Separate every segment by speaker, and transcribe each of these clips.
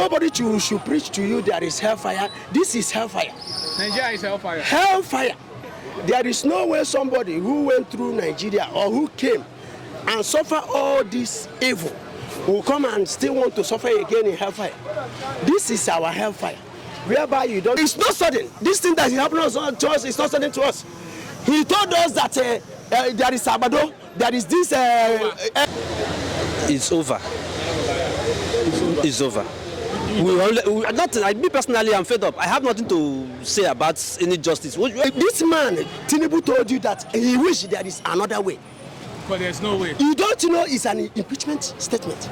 Speaker 1: nobody should preach to you there is hellfire. This is hellfire.
Speaker 2: Nigeria is hellfire.
Speaker 1: Hellfire. There is no way somebody who went through Nigeria or who came and suffer all this evil will come and still want to suffer again in hellfire. This is our hellfire. Whereby you don't. It's not sudden. This thing that is happening to us is not sudden to us. He told us that there is Sabado, there is this.
Speaker 3: It's over. It's over. Me personally, I'm fed up. I have nothing to say about any justice.
Speaker 1: This man, Tinubu, told you that he wished there is another way.
Speaker 2: But there's no way.
Speaker 1: You don't know it's an impeachment statement.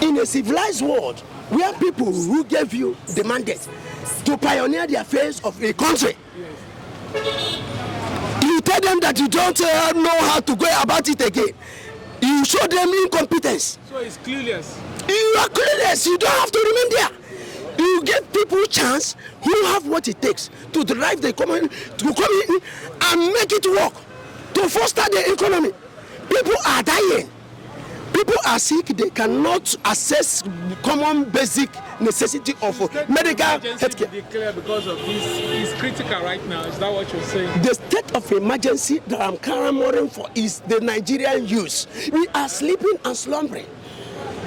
Speaker 1: In a civilized world, where people who gave you the mandate to pioneer the affairs of a country, you tell them that you don't know how to go about it again. You show them incompetence.
Speaker 2: So it's clueless.
Speaker 1: You are clueless. You don't have to remain there. You give people chance who have what it takes to drive the economy, to come in and make it work, to foster the economy. People are dying. People are sick. They cannot access common basic necessity of medical health care.
Speaker 2: Declare because of this is critical right now. Is that what you're saying?
Speaker 1: The state of emergency that I'm clamoring for is the Nigerian youth. We are sleeping and slumbering.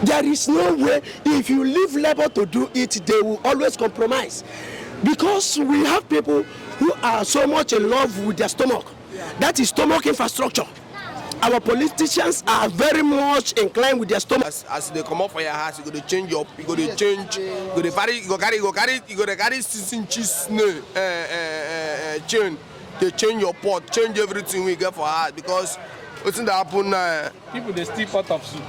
Speaker 1: There is no way, if you leave labor to do it, they will always compromise. Because we have people who are so much in love with their stomach. That is stomach infrastructure. Our politicians are very much inclined with their stomach.
Speaker 4: As they come up for your house, you go to change your, you go to change, you go to carry 16 cheese chain. They change your pot, change everything we get for her because what's in the happen now?
Speaker 2: People they steal pot of soup.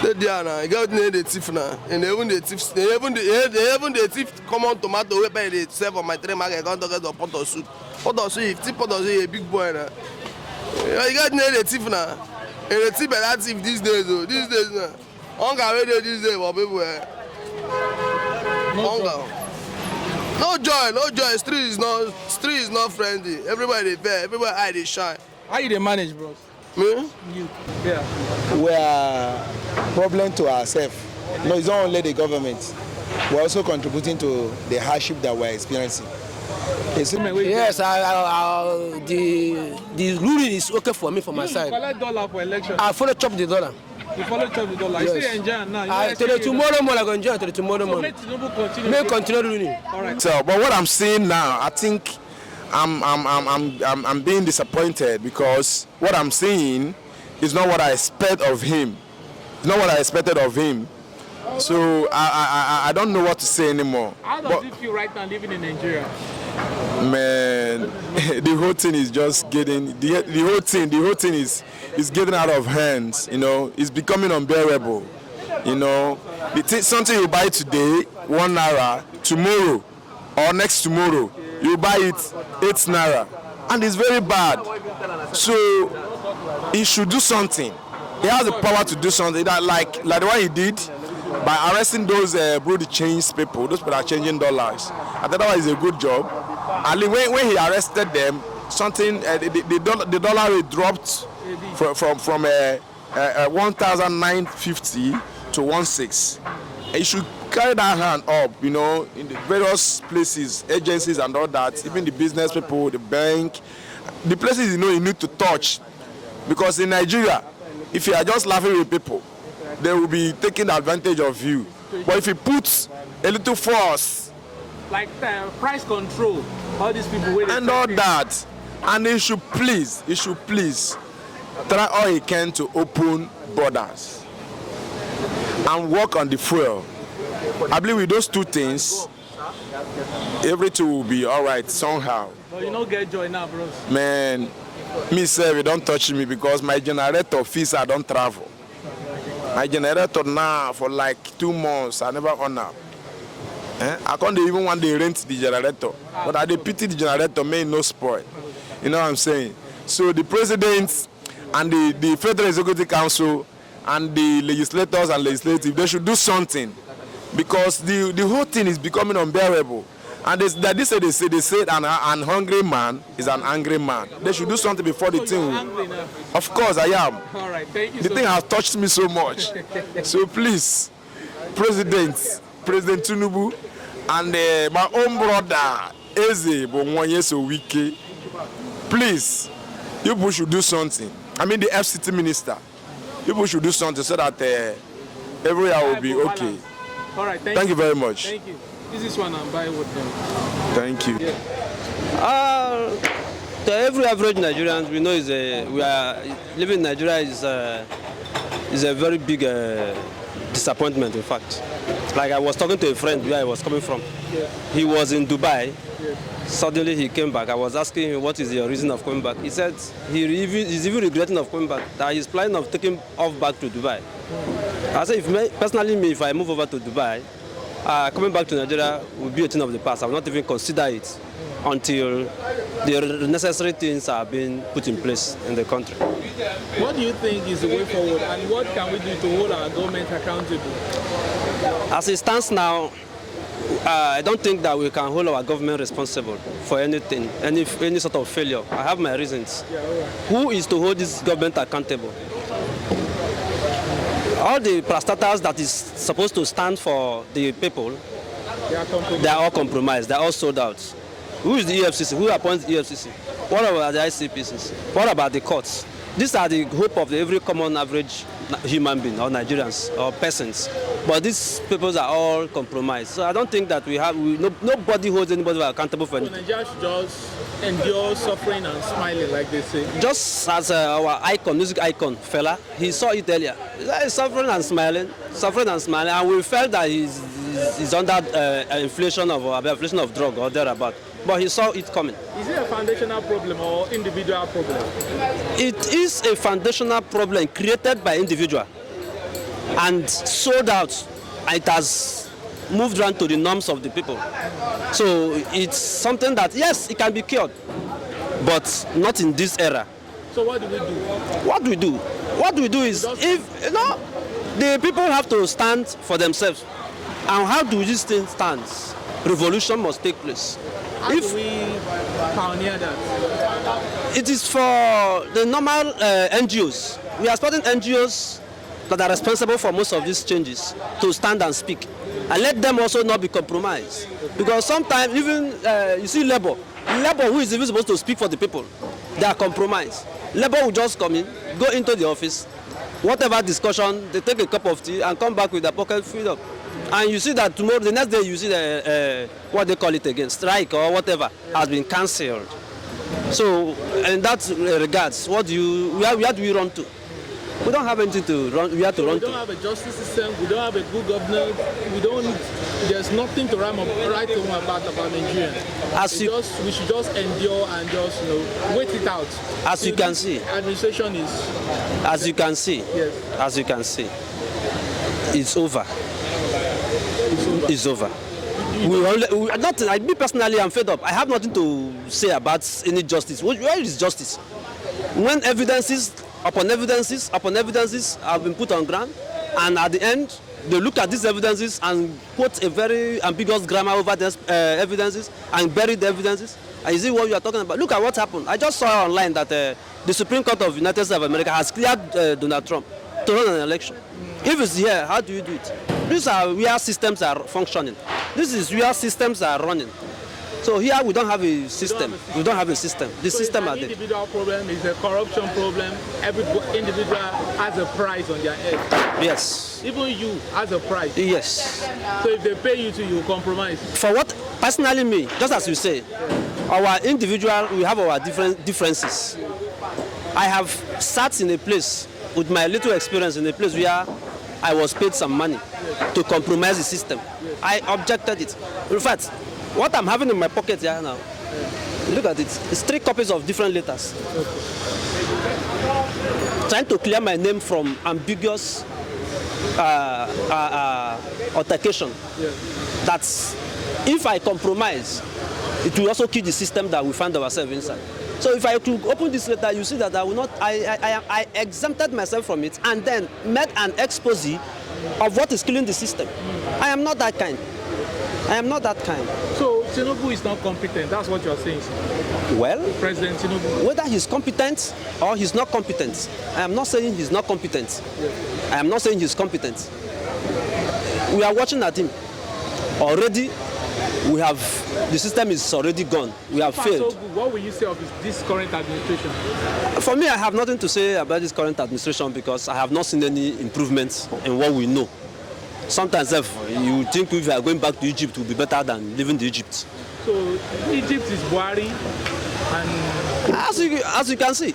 Speaker 4: They are now. You got the thief now, and even the thief common tomato we pay they sell for my tray market. Can't get the pot of soup. Pot of soup, if pot of soup, a big boy now. You got the thief now, and the thief that thief these days though. These days now, hunger radio these days for people. Hunger. No joy. Street is not friendly. Everybody fair. Everybody eye they shine.
Speaker 2: How you they manage, bros?
Speaker 4: Me?
Speaker 2: You. Yeah.
Speaker 5: We are problem to ourselves. No, it's not only the government. We're also contributing to the hardship that we're experiencing.
Speaker 6: Yes, the ruling is okay for me, for my side.
Speaker 2: Collect dollar for election.
Speaker 6: I follow chop the dollar.
Speaker 2: You follow chop the dollar.
Speaker 6: Yes.
Speaker 2: You still enjoy now.
Speaker 6: Tomorrow morning I go enjoy till tomorrow morning.
Speaker 2: So make Tinubu continue.
Speaker 6: May continue ruling.
Speaker 2: All right.
Speaker 7: So, but what I'm seeing now, I think I'm being disappointed because what I'm seeing is not what I expect of him. It's not what I expected of him. So I don't know what to say anymore.
Speaker 2: How does it feel right now living in Nigeria?
Speaker 7: Man, the whole thing is just getting the whole thing is getting out of hands. You know, it's becoming unbearable. You know, something you buy today, 1 naira, tomorrow or next tomorrow you buy it 8 naira, and it's very bad. So he should do something. He has the power to do something that like the one he did by arresting those Brody change people, those people that are changing dollars. I thought that was a good job. And when he arrested them, something the dollar rate dropped from 1,950 to 1,600. He should carry that hand up, you know, in the various places, agencies and all that, even the business people, the bank, the places you know you need to touch. Because in Nigeria, if you are just laughing with people, they will be taking advantage of you. But if you put a little force,
Speaker 2: like price control, all these people waiting
Speaker 7: and all that, and he should please try all he can to open borders and work on the fuel. I believe with those two things, everything will be all right somehow.
Speaker 2: But you don't get joy now, bros.
Speaker 7: Man, me say you don't touch me because my generator fees I don't travel. My generator now for like 2 months I never on up. I can't even want to rent the generator, but I pity the generator may no spoil. You know what I'm saying? So the president and the Federal Executive Council and the legislators and legislative, they should do something because the whole thing is becoming unbearable. And they said an hungry man is an angry man. They should do something before the thing. Of course, I am.
Speaker 2: All right, thank you.
Speaker 7: The thing has touched me so much. So please, President, President Tinubu and my own brother Eze Bonwanyeso Wike. Please, you people should do something. I mean, the FCT minister. People should do something so that everywhere will be okay.
Speaker 2: All right,
Speaker 7: thank you very much.
Speaker 2: Thank you. This is one I'm buying with them.
Speaker 7: Thank you.
Speaker 2: Yeah.
Speaker 3: To every average Nigerian, we know we are living in Nigeria is a very big disappointment. In fact, like I was talking to a friend where I was coming from.
Speaker 2: Yeah.
Speaker 3: He was in Dubai.
Speaker 2: Yeah.
Speaker 3: Suddenly he came back. I was asking him what is your reason of coming back. He said he's even regretting of coming back. That he's planning of taking off back to Dubai. I said, if I move over to Dubai, coming back to Nigeria will be a thing of the past. I will not even consider it until the necessary things are being put in place in the country.
Speaker 2: What do you think is the way forward, and what can we do to hold our government accountable?
Speaker 3: As it stands now, I don't think that we can hold our government responsible for anything, any sort of failure. I have my reasons.
Speaker 2: Yeah, all right.
Speaker 3: Who is to hold this government accountable? All the parastatals that is supposed to stand for the people, they are all compromised. They are all sold out. Who is the EFCC? Who appoints the EFCC? What about the ICPCs? What about the courts? These are the hope of every common average human being or Nigerians or persons. But these people are all compromised. So I don't think that nobody holds anybody accountable for anything.
Speaker 2: So Nigeria should just endure suffering and smiling, like they say.
Speaker 3: Just as our icon, music icon, fella, he saw it earlier. He's suffering and smiling, and we felt that he's under inflation of drug or thereabout. But he saw it coming.
Speaker 2: Is it a foundational problem or individual problem?
Speaker 3: It is a foundational problem created by individual and sold out. It has moved around to the norms of the people. So it's something that, yes, it can be cured, but not in this era.
Speaker 2: So what do we do?
Speaker 3: What do we do is, the people have to stand for themselves. And how do this thing stand? Revolution must take place.
Speaker 2: How do we pioneer that?
Speaker 3: It is for the normal NGOs. We are starting NGOs that are responsible for most of these changes to stand and speak. And let them also not be compromised. Because sometimes even, you see Labour, who is even supposed to speak for the people, they are compromised. Labour will just come in, go into the office, whatever discussion, they take a cup of tea and come back with their pocket filled up. And you see that tomorrow, the next day, you see what they call it again, strike or whatever, has been cancelled. So, in that regards, where do we run to? We don't have anything to run. We have to run to.
Speaker 2: We don't have a justice system. We don't have a good governance. There's nothing to write home about Nigeria. We should just endure and just wait it out.
Speaker 3: As you can see,
Speaker 2: administration is.
Speaker 3: As you can see,
Speaker 2: yes.
Speaker 3: As you can see, it's over. It's over. Me personally, I'm fed up. I have nothing to say about any justice. Where is justice? When evidences upon evidences have been put on ground, and at the end, they look at these evidences and put a very ambiguous grammar over these evidences and bury the evidences. And you see what you are talking about? Look at what happened. I just saw online that the Supreme Court of the United States of America has cleared Donald Trump to run an election. If it's here, how do you do it? These are where systems are functioning. This is where systems are running. So here we don't have a system. We don't have a system. The system are there.
Speaker 2: It's an individual problem. It's a corruption problem. Every individual has a price on their head.
Speaker 3: Yes.
Speaker 2: Even you has a price.
Speaker 3: Yes.
Speaker 2: So if they pay you to, you compromise.
Speaker 3: For what? Personally, me, just as you say, our individual, we have our differences. I have sat in a place with my little experience in a place where I was paid some money to compromise the system. I objected it. In fact, what I'm having in my pocket here now, look at it. It's 3 copies of different letters. Trying to clear my name from ambiguous altercation. That if I compromise, it will also kill the system that we find ourselves inside. So if I could open this letter, you see that I will not. I exempted myself from it and then made an expose of what is killing the system. I am not that kind. I am not that kind.
Speaker 2: So Tinubu is not competent. That's what you are saying.
Speaker 3: Well,
Speaker 2: President Tinubu.
Speaker 3: Whether he's competent or he's not competent, I am not saying he's not competent. I am not saying he's competent. We are watching at him. Already, the system is already gone. We have failed.
Speaker 2: So what will you say of this current administration?
Speaker 3: For me, I have nothing to say about this current administration because I have not seen any improvements in what we know. Sometimes you think if you are going back to Egypt, it will be better than living in Egypt.
Speaker 2: So Egypt is Buhari, and
Speaker 3: as you can see,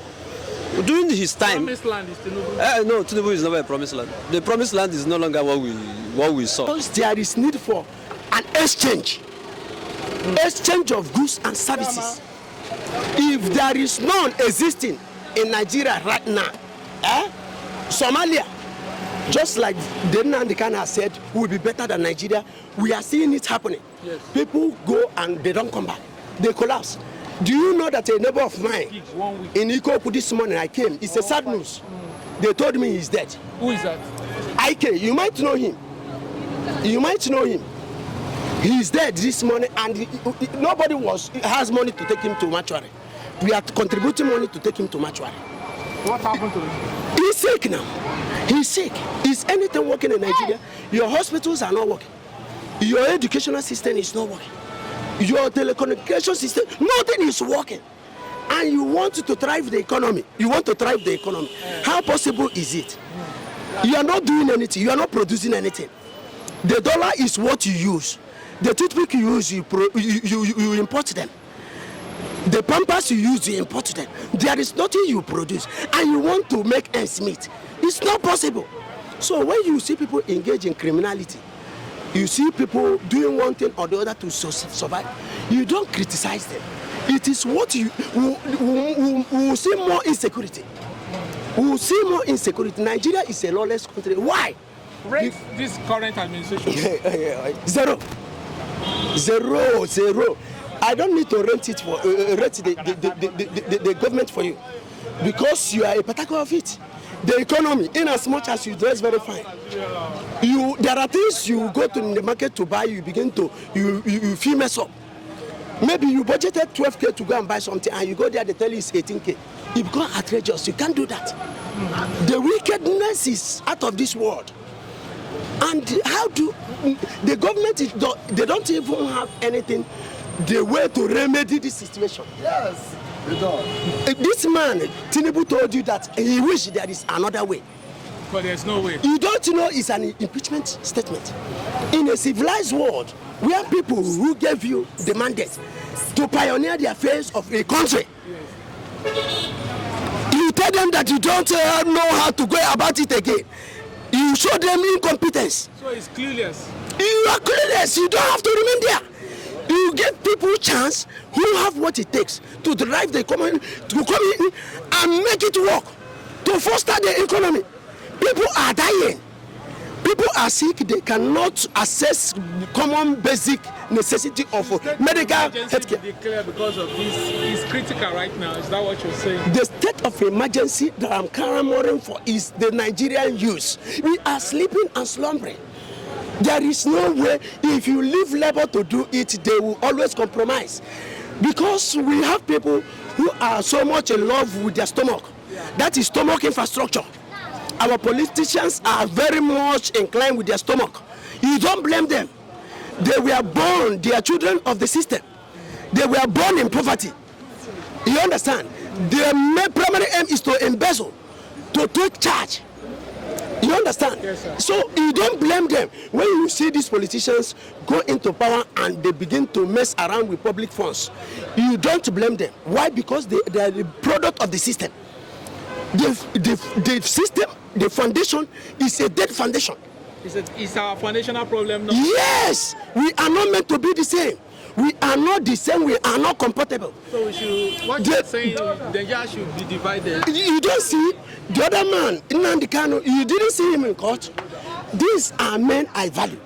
Speaker 3: during his time,
Speaker 2: promised land is Tinubu.
Speaker 3: No, Tinubu is never a promised land. The promised land is no longer what we saw.
Speaker 1: Because there is need for an exchange of goods and services. If there is none existing in Nigeria right now, Somalia, just like the kind has said, will be better than Nigeria. We are seeing it happening.
Speaker 2: Yes.
Speaker 1: People go and they don't come back. They collapse. Do you know that a neighbor of mine in Ikoku this morning, I came, it's a sad news. They told me he's dead.
Speaker 2: Who is that?
Speaker 1: Ike, you might know him. He's dead this morning, and nobody has money to take him to mortuary. We are contributing money to take him to mortuary.
Speaker 2: What happened to him?
Speaker 1: He's sick now. He's sick. Is anything working in Nigeria? Your hospitals are not working. Your educational system is not working. Your telecommunication system, nothing is working. And you want to drive the economy. How possible is it? You are not doing anything. You are not producing anything. The dollar is what you use. The toothpick you use, you import them. The pampers you use, you import them. There is nothing you produce. And you want to make ends meet. It's not possible. So when you see people engage in criminality, you see people doing one thing or the other to survive, you don't criticize them. It is what you will see more insecurity. We will see more insecurity. Nigeria is a lawless country. Why?
Speaker 2: Rate this current administration.
Speaker 1: Zero. I don't need to rate the government for you, because you are a partaker of it. The economy, in as much as you dress very fine, there are things you go to the market to buy, you feel mess up. Maybe you budgeted 12K to go and buy something, and you go there, they tell you it's 18K. You become outrageous. You can't do that. The wickedness is out of this world. And how do the government? They don't even have anything, the way to remedy this situation.
Speaker 4: Yes, they don't.
Speaker 1: This man, Tinubu, told you that he wishes there is another way.
Speaker 2: But there's no way.
Speaker 1: You don't know it's an impeachment statement. In a civilized world, where people who gave you the mandate to pioneer the affairs of a country, you tell them that you don't know how to go about it again. You show them incompetence.
Speaker 2: So it's clueless.
Speaker 1: You are clueless. You don't have to remain there. You give people chance who have what it takes to drive the economy, to come in and make it work, to foster the economy. People are dying. People are sick. They cannot access common basic necessity of medical health care.
Speaker 2: Declare because of this is critical right now. Is that what you're saying?
Speaker 1: The state of emergency that I'm clamoring for is the Nigerian youth. We are sleeping and slumbering. There is no way. If you leave labor to do it, they will always compromise. Because we have people who are so much in love with their stomach. That is stomach infrastructure. Our politicians are very much inclined with their stomach. You don't blame them. They were born, they are children of the system. They were born in poverty. You understand? Their primary aim is to embezzle, to take charge. You understand?
Speaker 2: Yes, sir.
Speaker 1: So you don't blame them. When you see these politicians go into power and they begin to mess around with public funds, you don't blame them. Why? Because they are the product of the system. The system, the foundation is a dead foundation.
Speaker 2: It's our foundational problem now.
Speaker 1: Yes, we are not meant to be the same. We are not the same. We are not compatible.
Speaker 2: So we should. What you're saying, Nigeria should be divided.
Speaker 1: You don't see the other man, Nnamdi Kanu. You didn't see him in court. These are men I value.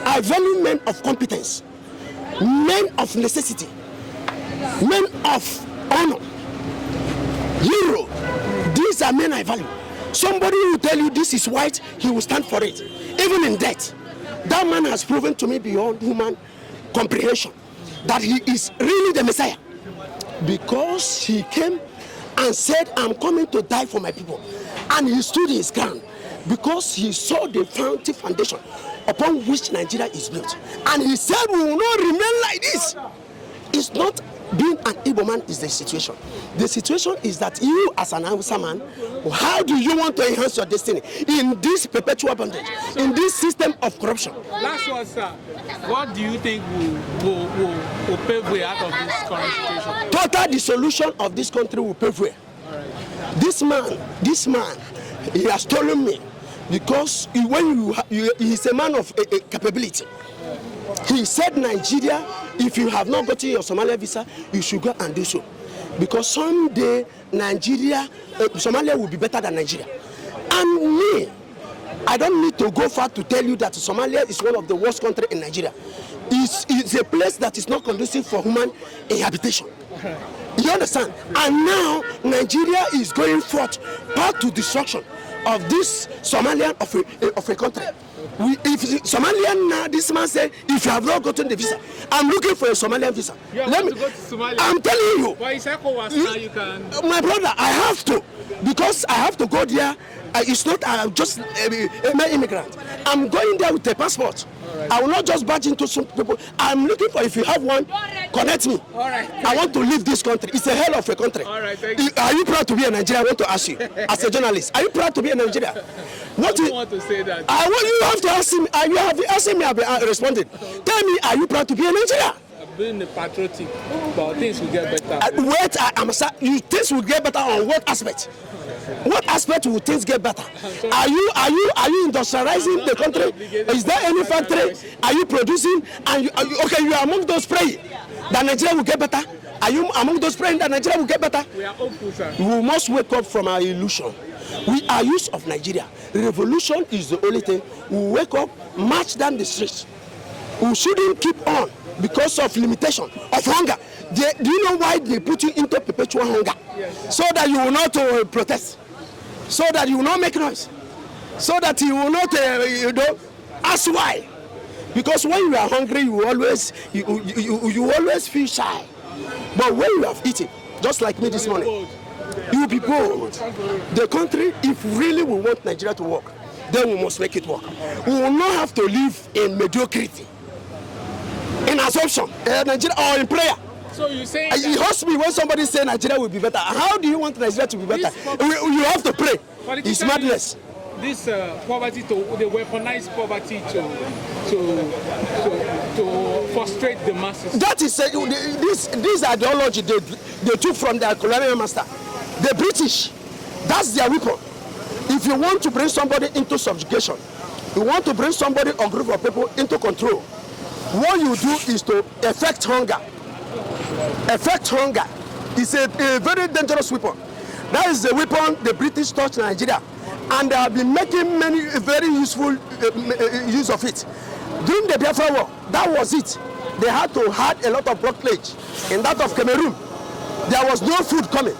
Speaker 1: I value men of competence, men of necessity, men of honor. Hero. These are men I value. Somebody will tell you this is white, he will stand for it, even in death. That man has proven to me beyond human comprehension that he is really the Messiah, because he came and said, I'm coming to die for my people, and he stood his ground because he saw the foundation. upon which Nigeria is built. And he said we will not remain like this. It's not being an Igbo man is the situation. The situation is that you as an Hausa man, how do you want to enhance your destiny in this perpetual bondage, in this system of corruption? Last
Speaker 2: one, sir. What do you think will pave way out of this current situation?
Speaker 1: Total dissolution of this country will pave way. Right. This man, he has stolen me because he's a man of capability. He said, Nigeria, if you have not gotten your Somalia visa, you should go and do so. Because someday, Somalia will be better than Nigeria. And me, I don't need to go far to tell you that Somalia is one of the worst countries in Nigeria. It's a place that is not conducive for human habitation. You understand? And now, Nigeria is going forth back to destruction of this Somalian of a country. If Somalian now, this man said, if you have not gotten the visa, I'm looking for a Somalian visa.
Speaker 2: Let me go to Somalia.
Speaker 1: I'm telling you.
Speaker 2: But it's now you can.
Speaker 1: My brother, I have to, because I have to go there. It's not just an immigrant. I'm going there with a passport. Right. I will not just barge into some people. I'm looking for, if you have one, connect me.
Speaker 2: All right.
Speaker 1: I want to leave this country. It's a hell of a country.
Speaker 2: All right, thank you.
Speaker 1: Are you proud to be a Nigerian? I want to ask you, as a journalist, are you proud to be a Nigerian?
Speaker 2: What do you want to say that?
Speaker 1: You have to ask me. You have asked me, I've responded. Tell me, are you proud to be a Nigerian?
Speaker 2: Being patriotic, but things will get better.
Speaker 1: Things will get better on what aspect? What aspect will things get better? Are you industrializing the country? Is there any factory? Are you producing? And you are among those praying that Nigeria will get better? Are you among those praying that Nigeria will get better?
Speaker 2: We are hopeful, sir.
Speaker 1: We must wake up from our illusion. We are used of Nigeria. Revolution is the only thing. We wake up, march down the streets. We shouldn't keep on because of limitation, of hunger. Do you know why they put you into perpetual hunger? Yes. So that you will not protest, so that you will not make noise, so that you will not ask why. Because when you are hungry, you always feel shy. But when you have eaten, just like me this morning, you will be bold. The country, if really we want Nigeria to work, then we must make it work. We will not have to live in mediocrity, in assumption, Nigeria, or in prayer.
Speaker 2: So you say
Speaker 1: it hurts me when somebody say Nigeria will be better. How do you want Nigeria to be better? You have to pray. It's madness.
Speaker 2: This poverty, the weaponized poverty to frustrate the masses.
Speaker 1: That is this ideology they took from their colonial master, the British. That's their weapon. If you want to bring somebody into subjugation, you want to bring somebody or group of people into control, what you do is to affect hunger. Affect hunger is a very dangerous weapon. That is the weapon the British touched Nigeria, and they have been making many very useful use of it. During the Biafra War, that was it. They had to have a lot of blockage. In that of Cameroon, there was no food coming.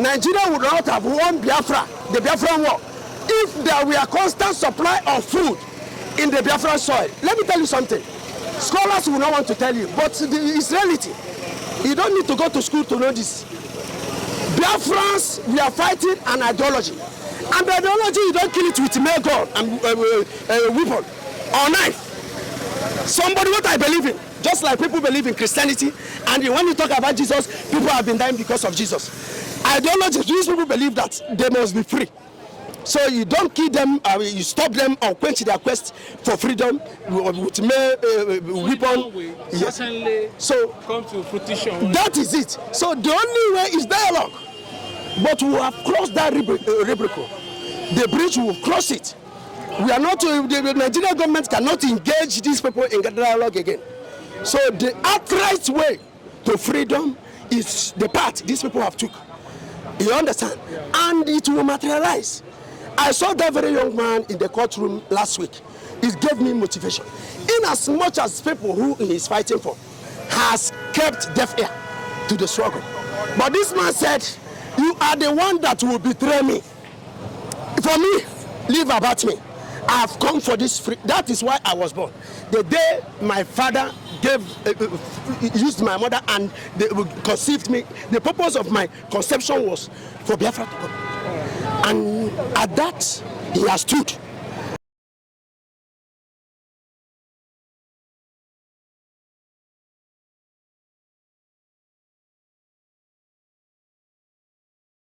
Speaker 1: Nigeria would not have won Biafra, the Biafra War, if there were a constant supply of food in the Biafra soil. Let me tell you something. Scholars will not want to tell you, but it's reality. You don't need to go to school to know this. Biafrans, we are fighting an ideology. And the ideology, you don't kill it with nail gun and weapon or knife. Somebody, what I believe in, just like people believe in Christianity, and when you talk about Jesus, people have been dying because of Jesus. Ideology, these people believe that they must be free. So you don't kill them, you stop them or quench their quest for freedom with weapon.
Speaker 2: Yes. So come to fruition.
Speaker 1: That is it. So the only way is dialogue. But we have crossed that Rubicon. The bridge will cross it. We are not. The Nigerian government cannot engage these people in dialogue again. So the outright way to freedom is the path these people have took. You understand? Yeah. And it will materialize. I saw that very young man in the courtroom last week. It gave me motivation. In as much as people who he is fighting for has kept deaf ear to the struggle. But this man said, you are the one that will betray me. For me, leave about me. I have come for this free. That is why I was born. The day my father used my mother and they conceived me, the purpose of my conception was for Biafra to come. And at that, he has stood.